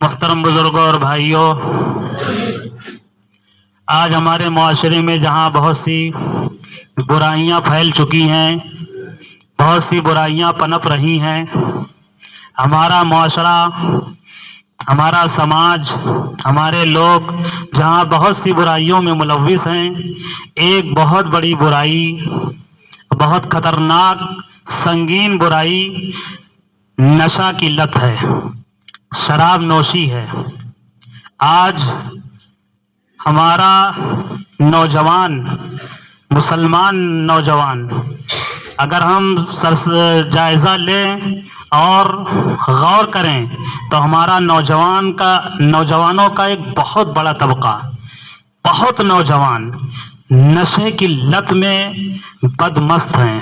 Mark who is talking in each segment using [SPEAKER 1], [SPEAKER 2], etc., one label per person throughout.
[SPEAKER 1] محترم بزرگوں اور بھائیوں، آج ہمارے معاشرے میں جہاں بہت سی برائیاں پھیل چکی ہیں، بہت سی برائیاں پنپ رہی ہیں، ہمارا معاشرہ، ہمارا سماج، ہمارے لوگ جہاں بہت سی برائیوں میں ملوث ہیں، ایک بہت بڑی برائی، بہت خطرناک سنگین برائی نشہ کی لت ہے، شراب نوشی ہے۔ آج ہمارا نوجوان، مسلمان نوجوان، اگر ہم جائزہ لیں اور غور کریں تو ہمارا نوجوانوں کا ایک بہت بڑا طبقہ، بہت نوجوان نشے کی لت میں بدمست ہیں،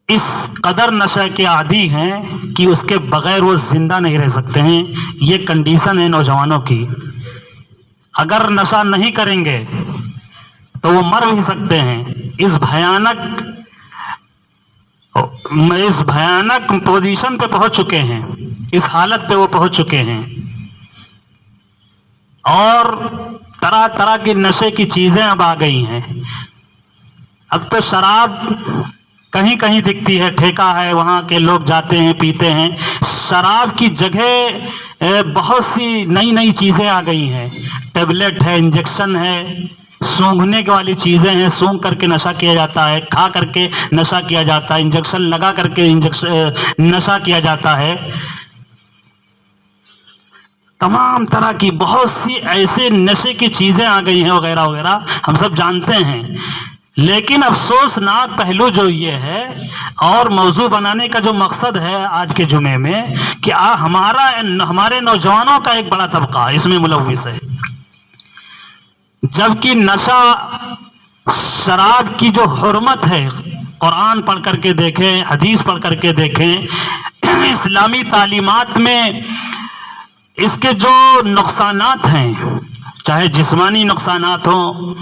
[SPEAKER 1] اس قدر نشے کے عادی ہیں کہ اس کے بغیر وہ زندہ نہیں رہ سکتے ہیں۔ یہ کنڈیشن ہے نوجوانوں کی۔ اگر نشہ نہیں کریں گے تو وہ مر بھی سکتے ہیں۔ اس بھیانک پوزیشن پہ پہنچ چکے ہیں، اس حالت پہ وہ پہنچ چکے ہیں، اور طرح طرح کی نشے کی چیزیں اب آ گئی ہیں۔ اب تو شراب کہیں کہیں دکھتی ہے، ٹھیکہ ہے، وہاں کے لوگ جاتے ہیں، پیتے ہیں۔ شراب کی جگہ بہت سی نئی نئی چیزیں آ گئی ہیں، ٹیبلٹ ہے، انجیکشن ہے، سونگھنے والی چیزیں ہیں، سونگھ کر کے نشہ کیا جاتا ہے، کھا کر کے نشہ کیا جاتا ہے، انجیکشن لگا کر کے نشہ کیا جاتا ہے۔ تمام طرح کی بہت سی ایسے نشے کی چیزیں آ گئی ہیں، وغیرہ وغیرہ، ہم سب جانتے ہیں۔ لیکن افسوسناک پہلو جو یہ ہے، اور موضوع بنانے کا جو مقصد ہے آج کے جمعے میں، کہ ہمارے نوجوانوں کا ایک بڑا طبقہ اس میں ملوث ہے، جبکہ نشہ، شراب کی جو حرمت ہے، قرآن پڑھ کر کے دیکھیں، حدیث پڑھ کر کے دیکھیں، اسلامی تعلیمات میں اس کے جو نقصانات ہیں، چاہے جسمانی نقصانات ہوں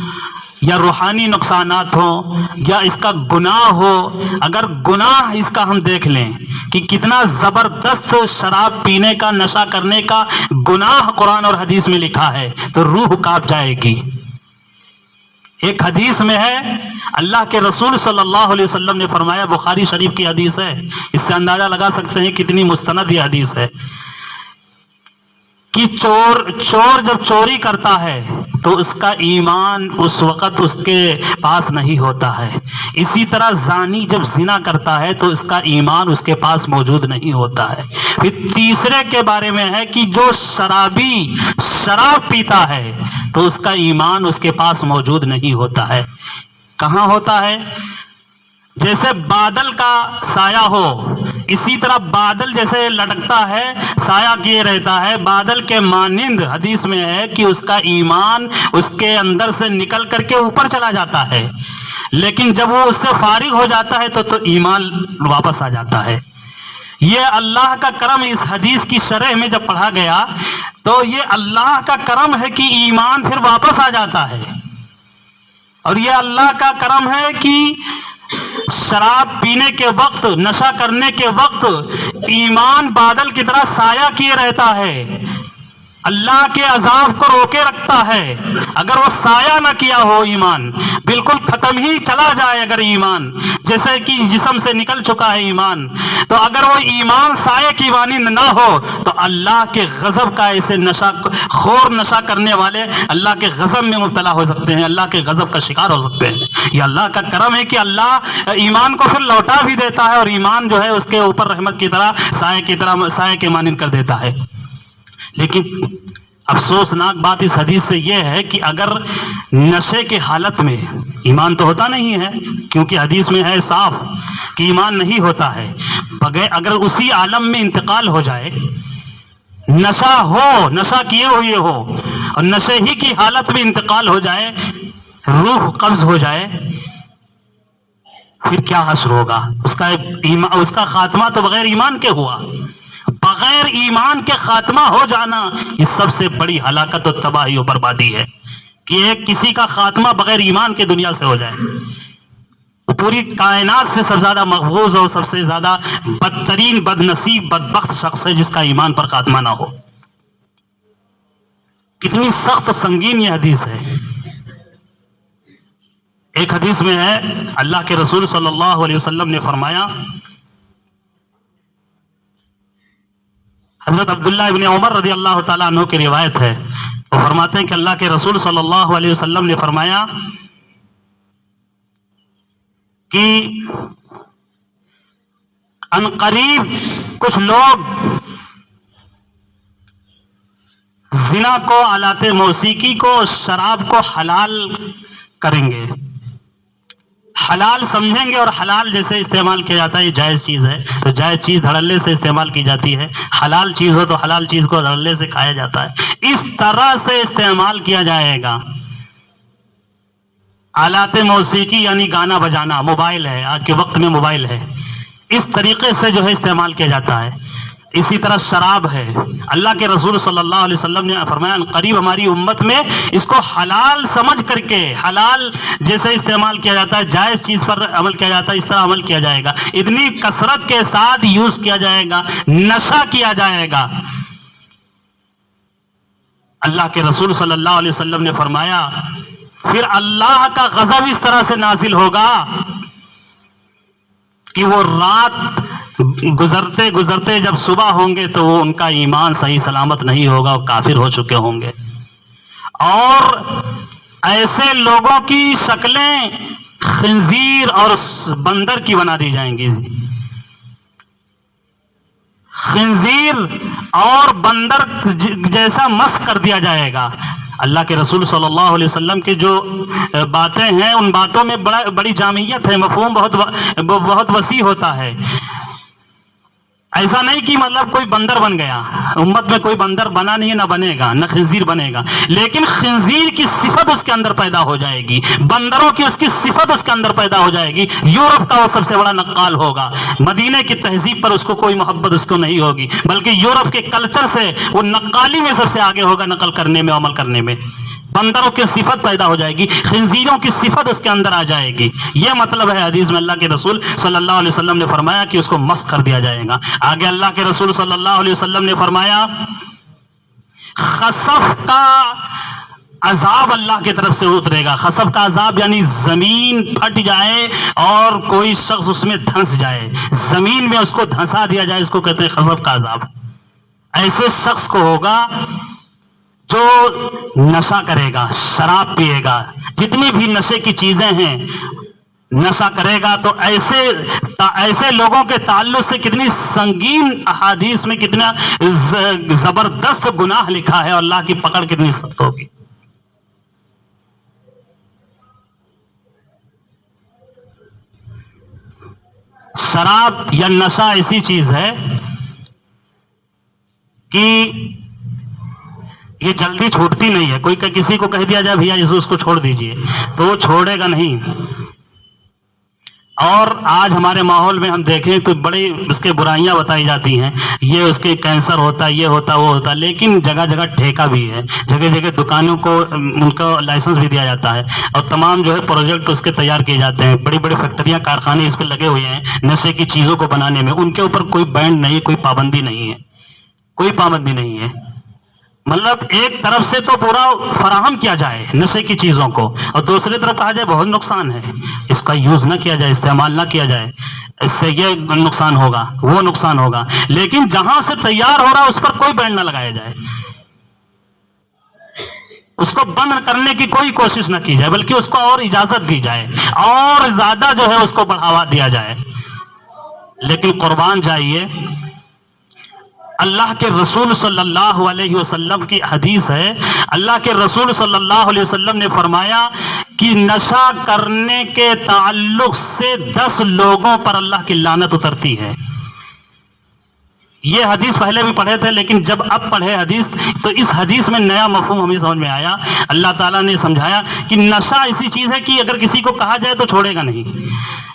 [SPEAKER 1] یا روحانی نقصانات ہوں یا اس کا گناہ ہو، اگر گناہ اس کا ہم دیکھ لیں کہ کتنا زبردست شراب پینے کا، نشہ کرنے کا گناہ قرآن اور حدیث میں لکھا ہے، تو روح کانپ جائے گی۔ ایک حدیث میں ہے، اللہ کے رسول صلی اللہ علیہ وسلم نے فرمایا، بخاری شریف کی حدیث ہے، اس سے اندازہ لگا سکتے ہیں کتنی مستند یہ حدیث ہے، کہ چور جب چوری کرتا ہے تو اس کا ایمان اس وقت اس کے پاس نہیں ہوتا ہے، اسی طرح زانی جب زنا کرتا ہے تو اس کا ایمان اس کے پاس موجود نہیں ہوتا ہے۔ پھر تیسرے کے بارے میں ہے کہ جو شرابی شراب پیتا ہے تو اس کا ایمان اس کے پاس موجود نہیں ہوتا ہے۔ کہاں ہوتا ہے؟ جیسے بادل کا سایہ ہو، اسی طرح بادل جیسے لٹکتا ہے، سایہ کیے رہتا ہے، بادل کے مانند حدیث میں ہے کہ اس کا ایمان اس کے اندر سے نکل کر کے اوپر چلا جاتا ہے، لیکن جب وہ اس سے فارغ ہو جاتا ہے تو ایمان واپس آ جاتا ہے۔ یہ اللہ کا کرم، اس حدیث کی شرح میں جب پڑھا گیا تو یہ اللہ کا کرم ہے کہ ایمان پھر واپس آ جاتا ہے، اور یہ اللہ کا کرم ہے کہ شراب پینے کے وقت، نشہ کرنے کے وقت ایمان بادل کی طرح سایہ کیے رہتا ہے، اللہ کے عذاب کو روکے رکھتا ہے۔ اگر وہ سایہ نہ کیا ہو، ایمان بالکل ختم ہی چلا جائے، اگر ایمان جیسے کہ جسم سے نکل چکا ہے ایمان، تو اگر وہ ایمان سایہ کی مانند نہ ہو تو اللہ کے غضب کا، ایسے نشہ کرنے والے اللہ کے غضب میں مبتلا ہو سکتے ہیں، اللہ کے غضب کا شکار ہو سکتے ہیں۔ یہ اللہ کا کرم ہے کہ اللہ ایمان کو پھر لوٹا بھی دیتا ہے، اور ایمان جو ہے اس کے اوپر رحمت کی طرح، سایہ کے مانند کر دیتا ہے۔ لیکن افسوسناک بات اس حدیث سے یہ ہے کہ اگر نشے کے حالت میں ایمان تو ہوتا نہیں ہے، کیونکہ حدیث میں ہے صاف کہ ایمان نہیں ہوتا ہے، اگر اسی عالم میں انتقال ہو جائے، نشہ ہو، نشہ کیے ہوئے ہو، اور نشے ہی کی حالت میں انتقال ہو جائے، روح قبض ہو جائے، پھر کیا حشر ہوگا؟ اس کا خاتمہ تو بغیر ایمان کے ہوا۔ بغیر ایمان کے خاتمہ ہو جانا یہ سب سے بڑی ہلاکت و تباہی و بربادی ہے، کہ کسی کا خاتمہ بغیر ایمان کے دنیا سے ہو جائے۔ وہ پوری کائنات سے سب سے زیادہ مقبوض اور سب سے زیادہ بدترین بد نصیب بدبخت شخص ہے جس کا ایمان پر خاتمہ نہ ہو. کتنی سخت سنگین یہ حدیث ہے. ایک حدیث میں ہے اللہ کے رسول صلی اللہ علیہ وسلم نے فرمایا, حضرت عبداللہ ابن عمر رضی اللہ تعالیٰ عنہ کی روایت ہے, وہ فرماتے ہیں کہ اللہ کے رسول صلی اللہ علیہ وسلم نے فرمایا کہ عنقریب کچھ لوگ زنا کو, آلات موسیقی کو, شراب کو حلال کریں گے, حلال سمجھیں گے, اور حلال جیسے استعمال کیا جاتا ہے یہ جائز چیز ہے تو جائز چیز دھڑلے سے استعمال کی جاتی ہے, حلال چیز ہو تو حلال چیز کو دھڑلے سے کھایا جاتا ہے, اس طرح سے استعمال کیا جائے گا. آلات موسیقی یعنی گانا بجانا, موبائل ہے, آج کے وقت میں موبائل ہے, اس طریقے سے جو ہے استعمال کیا جاتا ہے. اسی طرح شراب ہے, اللہ کے رسول صلی اللہ علیہ وسلم نے فرمایا قریب ہماری امت میں اس کو حلال سمجھ کر کے, حلال جیسے استعمال کیا جاتا ہے, جائز چیز پر عمل کیا جاتا ہے, اس طرح عمل کیا جائے گا, اتنی کثرت کے ساتھ یوز کیا جائے گا, نشہ کیا جائے گا. اللہ کے رسول صلی اللہ علیہ وسلم نے فرمایا پھر اللہ کا غضب اس طرح سے نازل ہوگا کہ وہ رات گزرتے گزرتے جب صبح ہوں گے تو وہ ان کا ایمان صحیح سلامت نہیں ہوگا, وہ کافر ہو چکے ہوں گے. اور ایسے لوگوں کی شکلیں خنزیر اور بندر کی بنا دی جائیں گی, خنزیر اور بندر جیسا مسخ کر دیا جائے گا. اللہ کے رسول صلی اللہ علیہ وسلم کی جو باتیں ہیں ان باتوں میں بڑی جامعیت ہے, مفہوم بہت وسیع ہوتا ہے. ایسا نہیں کہ مطلب کوئی بندر بن گیا, امت میں کوئی بندر بنا نہیں ہے, نہ بنے گا, نہ خنزیر بنے گا, لیکن خنزیر کی صفت اس کے اندر پیدا ہو جائے گی, بندروں کی اس کی صفت اس کے اندر پیدا ہو جائے گی. یورپ کا وہ سب سے بڑا نقال ہوگا, مدینے کی تہذیب پر اس کو کوئی محبت اس کو نہیں ہوگی, بلکہ یورپ کے کلچر سے وہ نقالی میں سب سے آگے ہوگا, نقل کرنے میں, عمل کرنے میں. بندروں کی صفت پیدا ہو جائے گی, خنزیروں کی صفت اس کے اندر آ جائے گی. یہ مطلب ہے حدیث میں اللہ کے رسول صلی اللہ علیہ وسلم نے فرمایا کہ اس کو مسخ کر دیا جائے گا. آگے اللہ کے رسول صلی اللہ علیہ وسلم نے فرمایا خسف کا عذاب اللہ کی طرف سے اترے گا. خسف کا عذاب یعنی زمین پھٹ جائے اور کوئی شخص اس میں دھنس جائے, زمین میں اس کو دھنسا دیا جائے, اس کو کہتے ہیں خسف کا عذاب. ایسے شخص کو ہوگا جو نشہ کرے گا, شراب پیے گا, جتنی بھی نشے کی چیزیں ہیں نشہ کرے گا. تو ایسے لوگوں کے تعلق سے کتنی سنگین احادیث میں کتنا زبردست گناہ لکھا ہے, اور اللہ کی پکڑ کتنی سخت ہوگی. شراب یا نشہ ایسی چیز ہے کہ یہ جلدی چھوٹتی نہیں ہے. کوئی کسی کو کہہ دیا جائے بھیا اس کو چھوڑ دیجئے تو وہ چھوڑے گا نہیں. اور آج ہمارے ماحول میں ہم دیکھیں تو بڑی اس کے برائیاں بتائی جاتی ہیں, یہ اس کے کینسر ہوتا ہے, یہ ہوتا, وہ ہوتا, لیکن جگہ جگہ ٹھیکہ بھی ہے, جگہ جگہ دکانوں کو ان کا لائسنس بھی دیا جاتا ہے, اور تمام جو ہے پروجیکٹ اس کے تیار کیے جاتے ہیں. بڑی بڑی فیکٹریاں, کارخانے اس پہ لگے ہوئے ہیں نشے کی چیزوں کو بنانے میں. ان کے اوپر کوئی بینڈ نہیں, کوئی پابندی نہیں ہے, کوئی پابندی نہیں ہے. مطلب ایک طرف سے تو پورا فراہم کیا جائے نشے کی چیزوں کو, اور دوسری طرف کہا جائے بہت نقصان ہے, اس کا یوز نہ کیا جائے, استعمال نہ کیا جائے, اس سے یہ نقصان ہوگا, وہ نقصان ہوگا. لیکن جہاں سے تیار ہو رہا ہے اس پر کوئی بینڈ نہ لگایا جائے, اس کو بند کرنے کی کوئی کوشش نہ کی جائے, بلکہ اس کو اور اجازت دی جائے, اور زیادہ جو ہے اس کو بڑھاوا دیا جائے. لیکن قربان جائیے, اللہ کے رسول صلی اللہ علیہ وسلم کی حدیث ہے, اللہ کے رسول صلی اللہ علیہ وسلم نے فرمایا کہ نشہ کرنے کے تعلق سے 10 لوگوں پر اللہ کی لعنت اترتی ہے. یہ حدیث پہلے بھی پڑھے تھے, لیکن جب اب پڑھے حدیث تو اس حدیث میں نیا مفہوم ہمیں سمجھ میں آیا. اللہ تعالیٰ نے سمجھایا کہ نشہ ایسی چیز ہے کہ اگر کسی کو کہا جائے تو چھوڑے گا نہیں,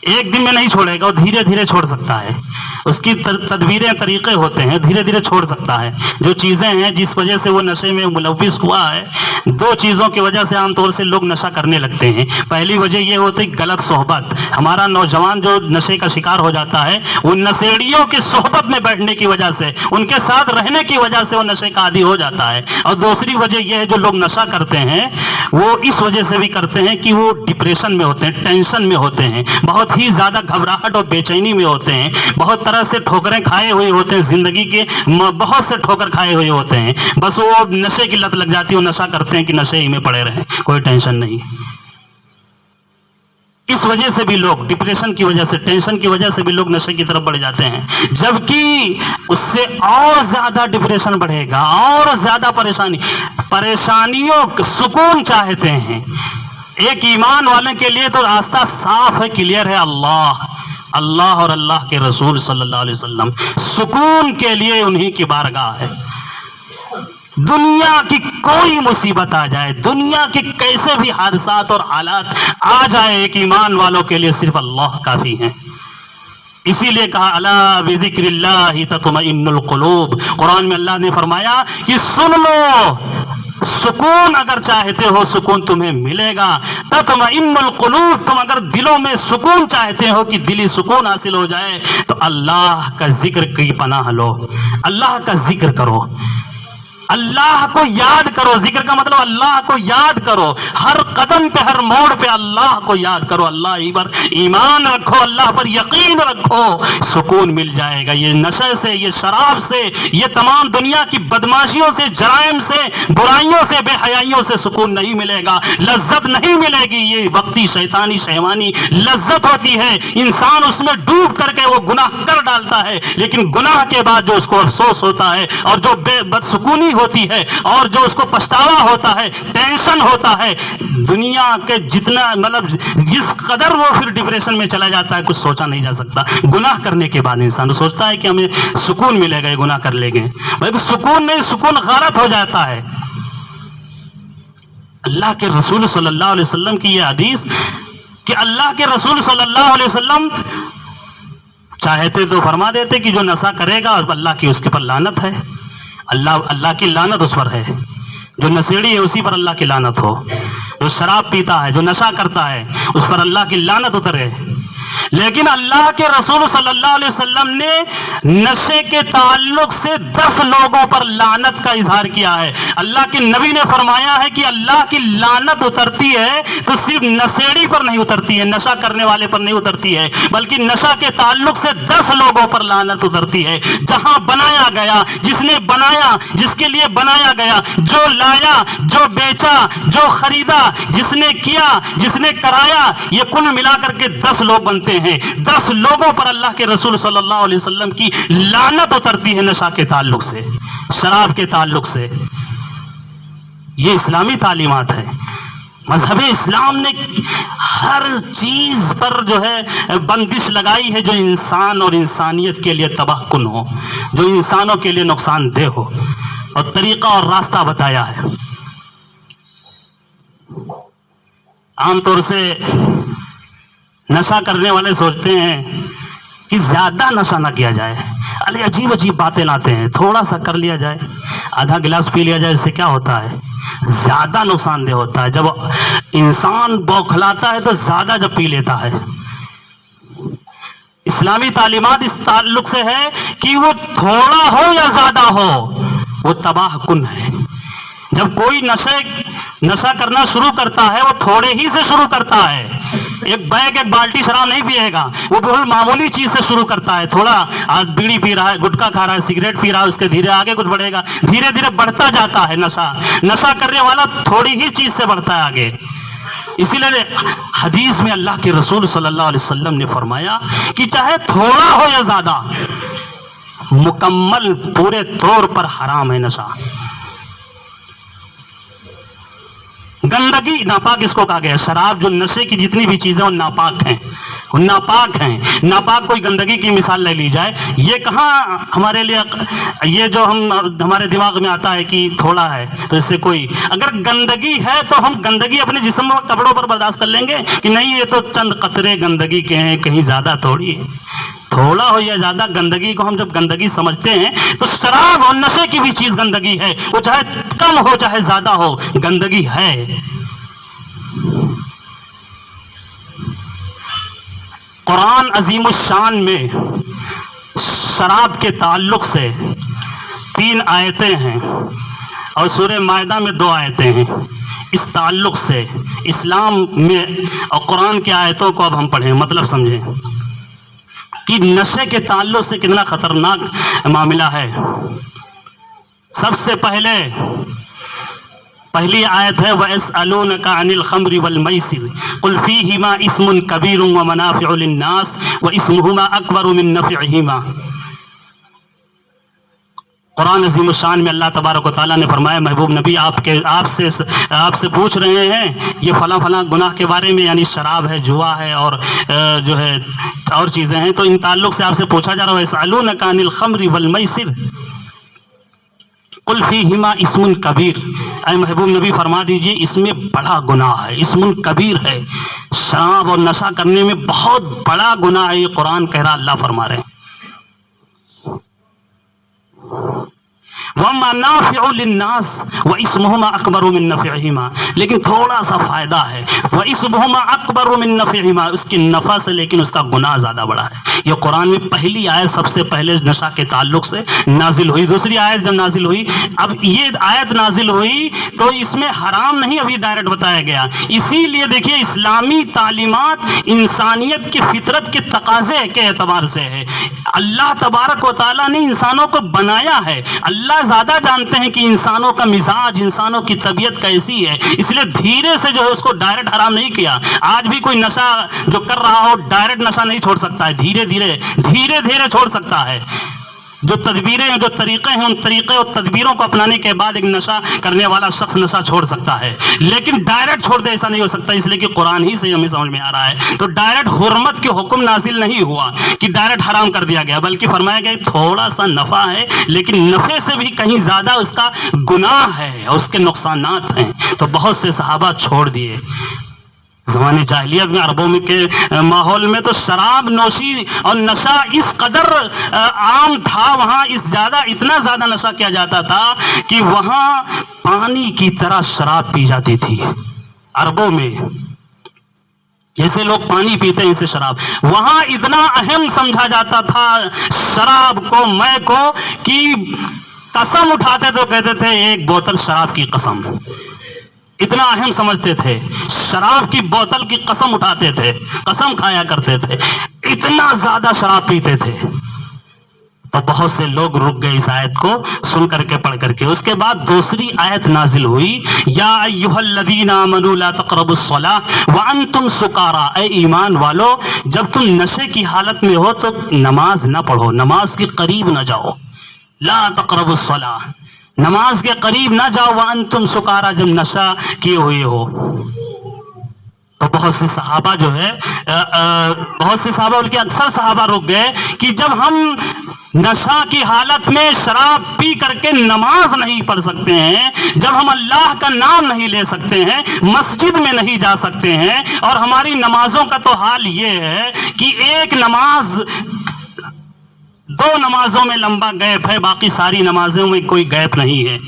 [SPEAKER 1] ایک دن میں نہیں چھوڑے گا، وہ دھیرے دھیرے چھوڑ سکتا ہے، اس کی تدبیریں طریقے ہوتے ہیں، دھیرے دھیرے چھوڑ سکتا ہے۔ جو چیزیں ہیں جس وجہ سے وہ نشے میں ملوث ہوا ہے، دو چیزوں کی وجہ سے عام طور سے لوگ نشہ کرنے لگتے ہیں۔ پہلی وجہ یہ ہوتی ہے غلط صحبت۔ ہمارا نوجوان جو نشے کا شکار ہو جاتا ہے وہ نشیڑیوں کی صحبت میں بیٹھنے کی وجہ سے، ان کے ساتھ رہنے کی وجہ سے وہ نشے کا عادی ہو جاتا ہے۔ اور دوسری وجہ یہ ہے جو لوگ نشہ کرتے ہیں وہ اس وجہ سے بھی کرتے ہیں کہ وہ ڈپریشن میں ہوتے ہیں، ٹینشن میں ہوتے ہیں، بہت ہی زیادہ گھبراہٹ اور بے چینی میں ہوتے ہیں، بہت طرح سے ٹھوکریں کھائے ہوئے ہوتے ہیں، زندگی کے بہت سے ٹھوکر کھائے ہوئے ہوتے ہیں، بس وہ نشے کی لت لگ جاتی ہے، وہ نشہ کرتے ہیں کہ نشے ہی میں پڑے رہیں، کوئی ٹینشن نہیں۔ اس وجہ سے بھی لوگ ڈپریشن کی وجہ سے، ٹینشن کی وجہ سے بھی لوگ نشے کی طرف بڑھ جاتے ہیں، جبکہ اس سے اور زیادہ ڈپریشن بڑھے گا، اور زیادہ پریشانیوں سکون چاہتے ہیں۔ ایک ایمان والے کے لیے تو راستہ صاف ہے، کلیئر ہے، اللہ اور اللہ کے رسول صلی اللہ علیہ وسلم۔ سکون کے لیے انہی کی بارگاہ ہے۔ دنیا کی کوئی مصیبت آ جائے، دنیا کے کیسے بھی حادثات اور حالات آ جائے، ایک ایمان والوں کے لیے صرف اللہ کافی ہیں۔ اسی لیے کہا الا بذکر اللہ تطمئن القلوب۔ قرآن میں اللہ نے فرمایا کہ سن لو، سکون اگر چاہتے ہو سکون تمہیں ملے گا۔ تطمئن القلوب، تم اگر دلوں میں سکون چاہتے ہو کہ دلی سکون حاصل ہو جائے تو اللہ کا ذکر کی پناہ لو، اللہ کا ذکر کرو، اللہ کو یاد کرو۔ ذکر کا مطلب اللہ کو یاد کرو، ہر قدم پہ ہر موڑ پہ اللہ کو یاد کرو، اللہ ہی پر ایمان رکھو، اللہ پر یقین رکھو، سکون مل جائے گا۔ یہ نشے سے، یہ شراب سے، یہ تمام دنیا کی بدماشیوں سے، جرائم سے، برائیوں سے، بے حیائیوں سے سکون نہیں ملے گا، لذت نہیں ملے گی۔ یہ وقتی شیطانی شہوانی لذت ہوتی ہے، انسان اس میں ڈوب کر کے وہ گناہ کر ڈالتا ہے، لیکن گناہ کے بعد جو اس کو افسوس ہوتا ہے اور جو بدسکونی ہوتی ہے اور جو اس کو پچھتاوا ہوتا ہے، ٹینشن ہوتا ہے، دنیا کے جتنا مطلب جس قدر وہ پھر ڈپریشن میں چلا جاتا ہے، کچھ سوچا نہیں جا سکتا۔ گناہ کرنے کے بعد انسان سوچتا ہے کہ ہمیں سکون ملے گا، یہ گناہ کر لیں گے، بلکہ سکون نہیں، سکون غارت ہو جاتا ہے۔ اللہ کے رسول صلی اللہ علیہ وسلم کی یہ حدیث کہ اللہ کے رسول صلی اللہ علیہ وسلم چاہتے تو فرما دیتے کہ جو نشہ کرے گا اور اللہ کی اس کے پر لعنت ہے، اللہ کی لعنت اس پر ہے، جو نشیڑی ہے اسی پر اللہ کی لعنت ہو، جو شراب پیتا ہے، جو نشہ کرتا ہے اس پر اللہ کی لعنت اترے۔ لیکن اللہ کے رسول صلی اللہ علیہ وسلم نے نشے کے تعلق سے 10 لوگوں پر لعنت کا اظہار کیا ہے۔ اللہ کے نبی نے فرمایا ہے کہ اللہ کی لعنت اترتی ہے تو صرف نشیڑی پر نہیں اترتی ہے، نشہ کرنے والے پر نہیں اترتی ہے، بلکہ نشہ کے تعلق سے 10 لوگوں پر لعنت اترتی ہے۔ جہاں بنایا گیا، جس نے بنایا، جس کے لیے بنایا گیا، جو لایا، جو بیچا، جو خریدا، جس نے کیا، جس نے کرایا، یہ کل ملا کر کے 10 لوگ بنتے ہیں۔ 10 لوگوں پر اللہ کے رسول صلی اللہ علیہ وسلم کی لعنت اترتی ہے نشہ کے تعلق سے، شراب کے تعلق سے۔ یہ اسلامی تعلیمات ہے۔ مذہب اسلام نے ہر چیز پر جو ہے بندش لگائی ہے جو انسان اور انسانیت کے لیے تباہ کن ہو، جو انسانوں کے لیے نقصان دہ ہو، اور طریقہ اور راستہ بتایا ہے۔ عام طور سے نشہ کرنے والے سوچتے ہیں کہ زیادہ نشہ نہ کیا جائے، عجیب عجیب باتیں لاتے ہیں، تھوڑا سا کر لیا جائے، آدھا گلاس پی لیا جائے، اس سے کیا ہوتا ہے؟ زیادہ نقصان دہ ہوتا ہے۔ جب انسان بوکھلاتا ہے تو زیادہ جب پی لیتا ہے۔ اسلامی تعلیمات اس تعلق سے ہے کہ وہ تھوڑا ہو یا زیادہ ہو، وہ تباہ کن ہے۔ جب کوئی نشہ کرنا شروع کرتا ہے وہ تھوڑے ہی سے شروع کرتا ہے، ایک بالٹی شراب نہیں پیے گا، وہ بہت معمولی چیز سے شروع کرتا ہے، تھوڑا بیڑی پی رہا ہے، گٹکا کھا رہا ہے، سگریٹ پی رہا ہے، اس کے دھیرے آگے کچھ بڑھے گا، دھیرے دھیرے بڑھتا جاتا ہے۔ نشہ کرنے والا تھوڑی ہی چیز سے بڑھتا ہے آگے۔ اسی لیے حدیث میں اللہ کے رسول صلی اللہ علیہ وسلم نے فرمایا کہ چاہے تھوڑا ہو یا زیادہ، مکمل پورے طور پر حرام ہے نشہ۔ گندگی ناپاک اس کو کہا گیا. شراب جو نشے کی جتنی بھی چیزیں وہ ناپاک ہیں, وہ ناپاک ہیں. ناپاک کوئی گندگی کی مثال لے لی جائے, یہ کہاں ہمارے لیے, یہ جو ہمارے دماغ میں آتا ہے کہ تھوڑا ہے تو اس سے کوئی, اگر گندگی ہے تو ہم گندگی اپنے جسم اور کپڑوں پر برداشت کر لیں گے کہ نہیں یہ تو چند قطرے گندگی کے ہیں, کہیں زیادہ تھوڑی ہے. تھوڑا ہو یا زیادہ گندگی کو ہم جب گندگی سمجھتے ہیں تو شراب اور نشے کی بھی چیز گندگی ہے, وہ چاہے کم ہو چاہے زیادہ ہو, گندگی ہے. قرآن عظیم الشان میں شراب کے تعلق سے 3 آیتیں ہیں اور سورہ مائدہ میں 2 آیتیں ہیں. اس تعلق سے اسلام میں اور قرآن کی آیتوں کو اب ہم پڑھیں, مطلب سمجھیں کہ نشے کے تعلق سے کتنا خطرناک معاملہ ہے. سب سے پہلی آیت ہے وَيَسْأَلُونَكَ عَنِ الْخَمْرِ وَالْمَيْسِرِ قُلْ فِيهِمَا اسْمٌ كَبِيرٌ وَمَنَافِعُ لِلنَّاسِ وَاسْمُهُمَا أَكْبَرُ مِن نَّفْعِهِمَا. قرآن عظیم الشان میں اللہ تبارک و تعالیٰ نے فرمایا محبوب نبی آپ سے پوچھ رہے ہیں یہ فلاں فلاں گناہ کے بارے میں, یعنی شراب ہے, جوا ہے اور جو ہے اور چیزیں ہیں, تو ان تعلق سے آپ سے پوچھا جا رہا ہے وَيَسْأَلُونَكَ عَنِ الْخَمْرِ وَالْمَيْسِرِ قُلْ فِيهِمَا اسْمٌ كَبِيرٌ. اے محبوب نبی فرما دیجئے اس میں بڑا گناہ ہے, اسم کبیر ہے. شراب اور نشہ کرنے میں بہت بڑا گناہ ہے, یہ قرآن کہہ رہا, اللہ فرما رہے ہیں. وَمَنَافِعُ لِلنَّاسِ وَإِسْمُهُمَا أَكْبَرُ مِن نَّفْعِهِمَا. لیکن تھوڑا سا فائدہ ہے, وَإِسْمُهُمَا أَكْبَرُ مِن نَّفْعِهِمَا, اس کے نفع سے لیکن اس کا گناہ زیادہ بڑا ہے. یہ قرآن میں پہلی آیت سب سے پہلے نشہ کے تعلق سے نازل ہوئی. دوسری آیت جب نازل ہوئی, اب یہ آیت نازل ہوئی تو اس میں حرام نہیں ابھی ڈائریکٹ بتایا گیا. اسی لیے دیکھیے اسلامی تعلیمات انسانیت کی فطرت کے تقاضے کے اعتبار سے ہے. اللہ تبارک و تعالیٰ نے انسانوں کو بنایا ہے, اللہ زیادہ جانتے ہیں کہ انسانوں کا مزاج, انسانوں کی طبیعت کیسی ہے, اس لیے دھیرے سے جو ہے اس کو ڈائریکٹ حرام نہیں کیا. آج بھی کوئی نشہ جو کر رہا ہو ڈائریکٹ نشہ نہیں چھوڑ سکتا ہے, دھیرے دھیرے چھوڑ سکتا ہے. جو تدبیریں ہیں, جو طریقے ہیں, ان طریقے اور تدبیروں کو اپنانے کے بعد ایک نشہ کرنے والا شخص نشہ چھوڑ سکتا ہے, لیکن ڈائریکٹ چھوڑ دے ایسا نہیں ہو سکتا. اس لیے کہ قرآن ہی سے ہمیں سمجھ میں آ رہا ہے. تو ڈائریکٹ حرمت کے حکم نازل نہیں ہوا کہ ڈائریکٹ حرام کر دیا گیا, بلکہ فرمایا گیا تھوڑا سا نفع ہے, لیکن نفع سے بھی کہیں زیادہ اس کا گناہ ہے اور اس کے نقصانات ہیں. تو بہت سے صحابہ چھوڑ دیے. زمانے جاہلیت میں عربوں میں کے ماحول میں تو شراب نوشی اور نشہ اس قدر عام تھا, وہاں اتنا زیادہ نشہ کیا جاتا تھا کہ وہاں پانی کی طرح شراب پی جاتی تھی. عربوں میں جیسے لوگ پانی پیتے ہیں اسے شراب, وہاں اتنا اہم سمجھا جاتا تھا شراب کو, میں کو, کہ قسم اٹھاتے تو کہتے تھے 1 بوتل شراب کی قسم. اتنا اہم سمجھتے تھے, شراب کی بوتل کی قسم اٹھاتے تھے, قسم کھایا کرتے تھے, اتنا زیادہ شراب پیتے تھے. تو بہت سے لوگ رک گئے اس آیت کو سن کر کے, پڑھ کر کے. اس کے بعد دوسری آیت نازل ہوئی, یا ایھا الذین آمنوا لا تقربوا الصلاۃ وانتم سکارا. اے ایمان والو, جب تم نشے کی حالت میں ہو تو نماز نہ پڑھو, نماز کے قریب نہ جاؤ. لا تقربوا الصلاۃ, نماز کے قریب نہ جاؤ, وانتم سکارا, جب نشہ کیے ہوئے ہو. تو بہت سے صحابہ جو ہے, بہت سے صحابہ بلکہ اکثر صحابہ رک گئے کہ جب ہم نشہ کی حالت میں شراب پی کر کے نماز نہیں پڑھ سکتے ہیں, جب ہم اللہ کا نام نہیں لے سکتے ہیں, مسجد میں نہیں جا سکتے ہیں, اور ہماری نمازوں کا تو حال یہ ہے کہ ایک نماز 2 نمازوں میں لمبا گیپ ہے, باقی ساری نمازوں میں کوئی گیپ نہیں ہے.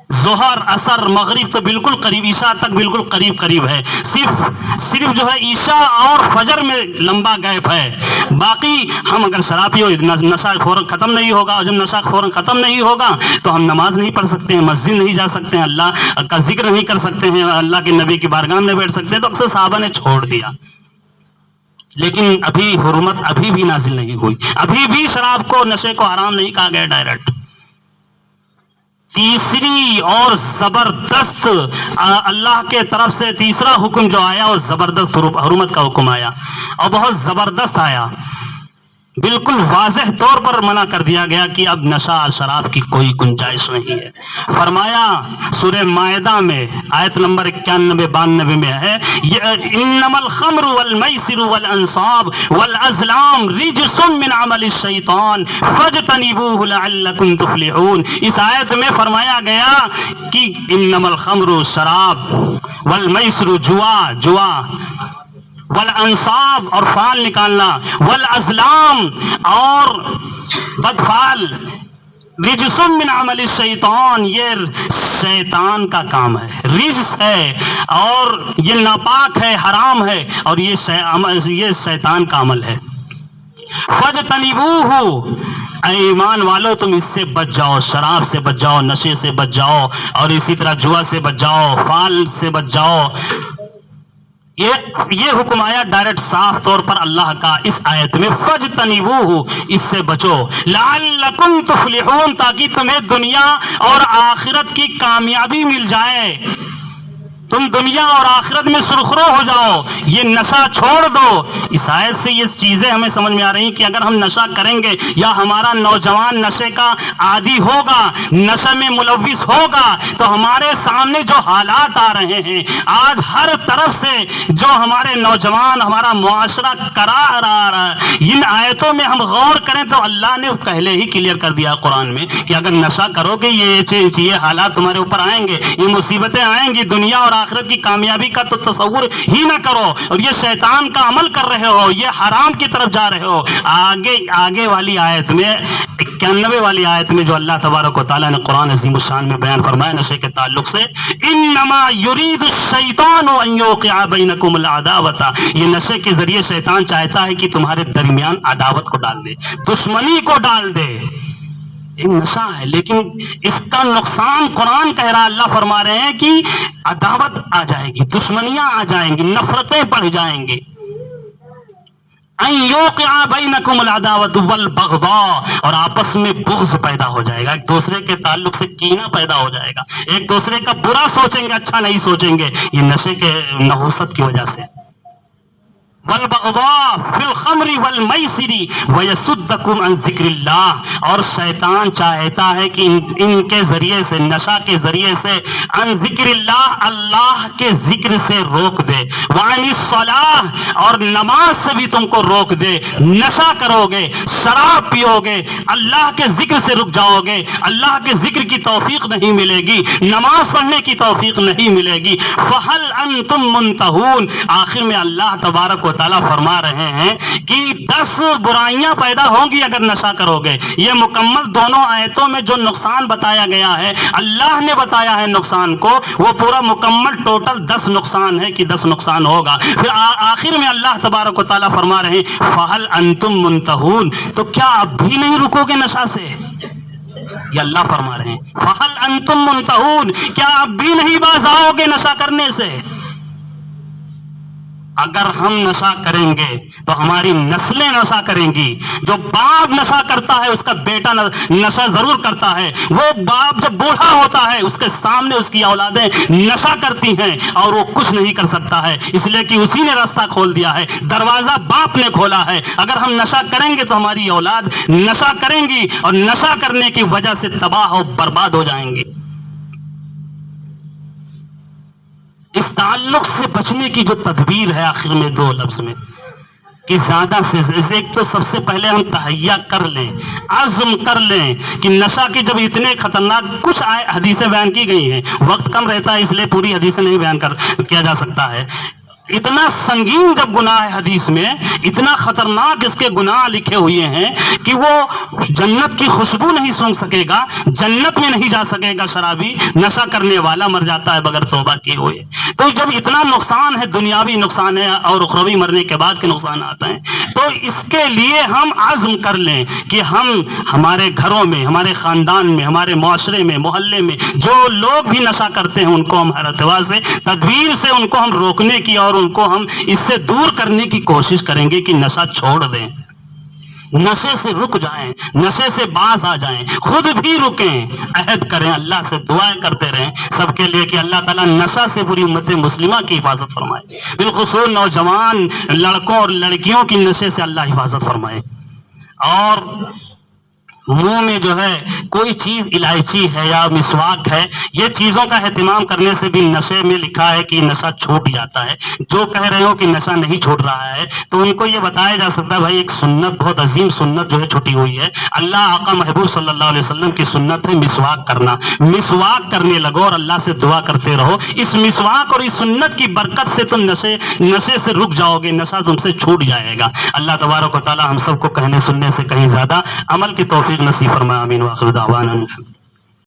[SPEAKER 1] ظہر, عصر, مغرب تو بالکل قریب, عشاء تک بالکل قریب ہے. صرف جو ہے عشاء اور فجر میں لمبا گیپ ہے. باقی ہم اگر شراب پیو, نشہ فوراً ختم نہیں ہوگا, اور جب نشہ فوراً ختم نہیں ہوگا تو ہم نماز نہیں پڑھ سکتے ہیں, مسجد نہیں جا سکتے ہیں, اللہ کا ذکر نہیں کر سکتے ہیں, اللہ کے نبی کی بارگاہ میں بیٹھ سکتے ہیں. تو اکثر صحابہ نے چھوڑ دیا. لیکن ابھی حرمت ابھی بھی نازل نہیں ہوئی, ابھی بھی شراب کو, نشے کو حرام نہیں کہا گیا ڈائریکٹ. تیسری اور زبردست اللہ کے طرف سے تیسرا حکم جو آیا وہ زبردست حرمت کا حکم آیا, اور بہت زبردست آیا. بالکل واضح طور پر منع کر دیا گیا کہ اب نشہ اور شراب کی کوئی گنجائش نہیں ہے. فرمایا سورہ مائدہ میں آیت نمبر 91-92 میں ہے انما الخمر والمیسر والانصاب والازلام رجس من عمل الشیطان فاجتنبوه لعلکم تفلحون. اس آیت میں فرمایا گیا کہ انما الخمر شراب والمیسر جوا والانصاب اور فال نکالنا والازلام اور بدفال رجس من عمل الشیطان یہ شیطان کا کام ہے، رجس ہے اور یہ ناپاک ہے، حرام ہے اور یہ شیطان کا عمل ہے. فاجتنبوہ اے ایمان والو تم اس سے بچ جاؤ، شراب سے بچ جاؤ، نشے سے بچ جاؤ اور اسی طرح جوا سے بچ جاؤ، فال سے بچ جاؤ. یہ حکم آیا ڈائریکٹ صاف طور پر اللہ کا اس آیت میں فاجتنبوہ اس سے بچو لعلکم تفلحون تاکہ تمہیں دنیا اور آخرت کی کامیابی مل جائے، تم دنیا اور آخرت میں سرخرو ہو جاؤ، یہ نشہ چھوڑ دو. اس آیت سے یہ چیزیں ہمیں سمجھ میں آ رہی ہیں کہ اگر ہم نشہ کریں گے یا ہمارا نوجوان نشے کا عادی ہوگا، نشے میں ملوث ہوگا تو ہمارے سامنے جو حالات آ رہے ہیں آج ہر طرف سے جو ہمارے نوجوان ہمارا معاشرہ کرا رہا ہے، ان آیتوں میں ہم غور کریں تو اللہ نے پہلے ہی کلیئر کر دیا قرآن میں کہ اگر نشہ کرو گے یہ حالات تمہارے اوپر آئیں گے، یہ مصیبتیں آئیں گی، دنیا اور آخرت کی کامیابی کا تو تصور ہی نہ کرو اور یہ شیطان کا عمل کر رہے ہو، یہ حرام کی طرف جا رہے ہو. آگے والی آیت میں 91 والی آیت میں جو اللہ تبارک و تعالیٰ نے قرآن عظیم الشان میں بیان فرمایا نشے کے تعلق سے انما یرید الشیطان ان یوقع بینکم العداوۃ، یہ نشے کے ذریعے شیطان چاہتا ہے کہ تمہارے درمیان عداوت کو ڈال دے، دشمنی کو ڈال دے. ایک نشہ ہے لیکن اس کا نقصان قرآن کہہ رہا، اللہ فرما رہے ہیں کہ عداوت آ جائے گی، دشمنیاں آ جائیں گی، نفرتیں بڑھ جائیں گی. ان یوقع بینکم العداوۃ والبغضاء اور آپس میں بغض پیدا ہو جائے گا، ایک دوسرے کے تعلق سے کینہ پیدا ہو جائے گا، ایک دوسرے کا برا سوچیں گے، اچھا نہیں سوچیں گے، یہ نشے کے نحوست کی وجہ سے. والبغضاء فی الخمر والمیسر ویصدکم عن ذکر اللہ، اور شیطان چاہتا ہے کہ ان کے ذریعے سے، نشہ کے ذریعے سے، عن ذکر اللہ، اللہ کے ذکر سے روک دے، وعن الصلاۃ اور نماز سے بھی تم کو روک دے. نشہ کرو گے، شراب پیو گے، اللہ کے ذکر سے رک جاؤ گے، اللہ کے ذکر کی توفیق نہیں ملے گی، نماز پڑھنے کی توفیق نہیں ملے گی. فہل انتم منتہون، آخر میں اللہ تبارک و تعالیٰ فرما رہے ہیں کہ 10 برائیاں پیدا ہوں گی اگر نشہ کرو گے. یہ مکمل دونوں آیتوں میں جو نقصان بتایا گیا ہے، اللہ نے بتایا ہے نقصان کو، وہ پورا مکمل ٹوٹل 10 نقصان ہے کہ 10 نقصان ہوگا. پھر آخر میں اللہ تبارک و تعالیٰ فرما رہے ہیں فہل انتم منتہون، تو کیا اب بھی نہیں رکو گے نشہ سے؟ یہ اللہ فرما رہے ہیں فہل انتم منتہون، کیا اب بھی نہیں باز آؤ گے نشہ کرنے سے؟ اگر ہم نشہ کریں گے تو ہماری نسلیں نشہ کریں گی. جو باپ نشہ کرتا ہے اس کا بیٹا نشہ ضرور کرتا ہے. وہ باپ جب بوڑھا ہوتا ہے اس کے سامنے اس کی اولادیں نشہ کرتی ہیں اور وہ کچھ نہیں کر سکتا ہے، اس لیے کہ اسی نے راستہ کھول دیا ہے، دروازہ باپ نے کھولا ہے. اگر ہم نشہ کریں گے تو ہماری اولاد نشہ کریں گی اور نشہ کرنے کی وجہ سے تباہ و برباد ہو جائیں گے. اس تعلق سے بچنے کی جو تدبیر ہے آخر میں 2 لفظ میں کہ زیادہ سے ایک تو سب سے پہلے ہم تہیا کر لیں، عزم کر لیں کہ نشہ کی جب اتنے خطرناک کچھ حدیثیں بیان کی گئی ہیں، وقت کم رہتا ہے اس لیے پوری حدیثیں نہیں بیان کیا جا سکتا ہے. اتنا سنگین جب گناہ ہے حدیث میں، اتنا خطرناک اس کے گناہ لکھے ہوئے ہیں کہ وہ جنت کی خوشبو نہیں سونگھ سکے گا، جنت میں نہیں جا سکے گا. شرابی نشہ کرنے والا مر جاتا ہے بغیر توبہ کیے ہوئے. تو جب اتنا نقصان ہے، دنیاوی نقصان ہے اور اخروی مرنے کے بعد کے نقصان آتے ہیں، تو اس کے لیے ہم عزم کر لیں کہ ہم ہمارے گھروں میں، ہمارے خاندان میں، ہمارے معاشرے میں، محلے میں جو لوگ بھی نشہ کرتے ہیں ان کو ہم ہر اعتبار سے تدبیر سے ان کو ہم روکنے کی اور ان کو ہم اس سے دور کرنے کی کوشش کریں گے کہ نشہ چھوڑ دیں، نشے سے رک جائیں، نشے سے باز آ جائیں، خود بھی رکیں، عہد کریں، اللہ سے دعائیں کرتے رہیں سب کے لیے کہ اللہ تعالیٰ نشہ سے پوری امت مسلمہ کی حفاظت فرمائے، بالخصوص نوجوان لڑکوں اور لڑکیوں کی نشے سے اللہ حفاظت فرمائے. اور منہ میں جو ہے کوئی چیز الائچی ہے یا مسواک ہے، یہ چیزوں کا اہتمام کرنے سے بھی نشے میں لکھا ہے کہ نشہ چھوٹ جاتا ہے۔ جو کہہ رہے ہو کہ نشہ نہیں چھوٹ رہا ہے تو ان کو یہ بتایا جا سکتا ہے بھائی ایک سنت، بہت عظیم سنت جو ہے چھٹی ہوئی ہے، اللہ آقا محبوب صلی اللہ علیہ وسلم کی سنت ہے مسواک کرنا۔ مسواک کرنے لگو اور اللہ سے دعا کرتے رہو، اس مسواک اور اس سنت کی برکت سے تم نشے سے رک جاؤ گے، نشہ تم سے چھوٹ جائے گا۔ اللہ تبارک و تعالی ہم سب کو کہنے سننے سے کہیں زیادہ عمل کی توفیق نصیب فرمائے، آمین، وآخر دعوانا۔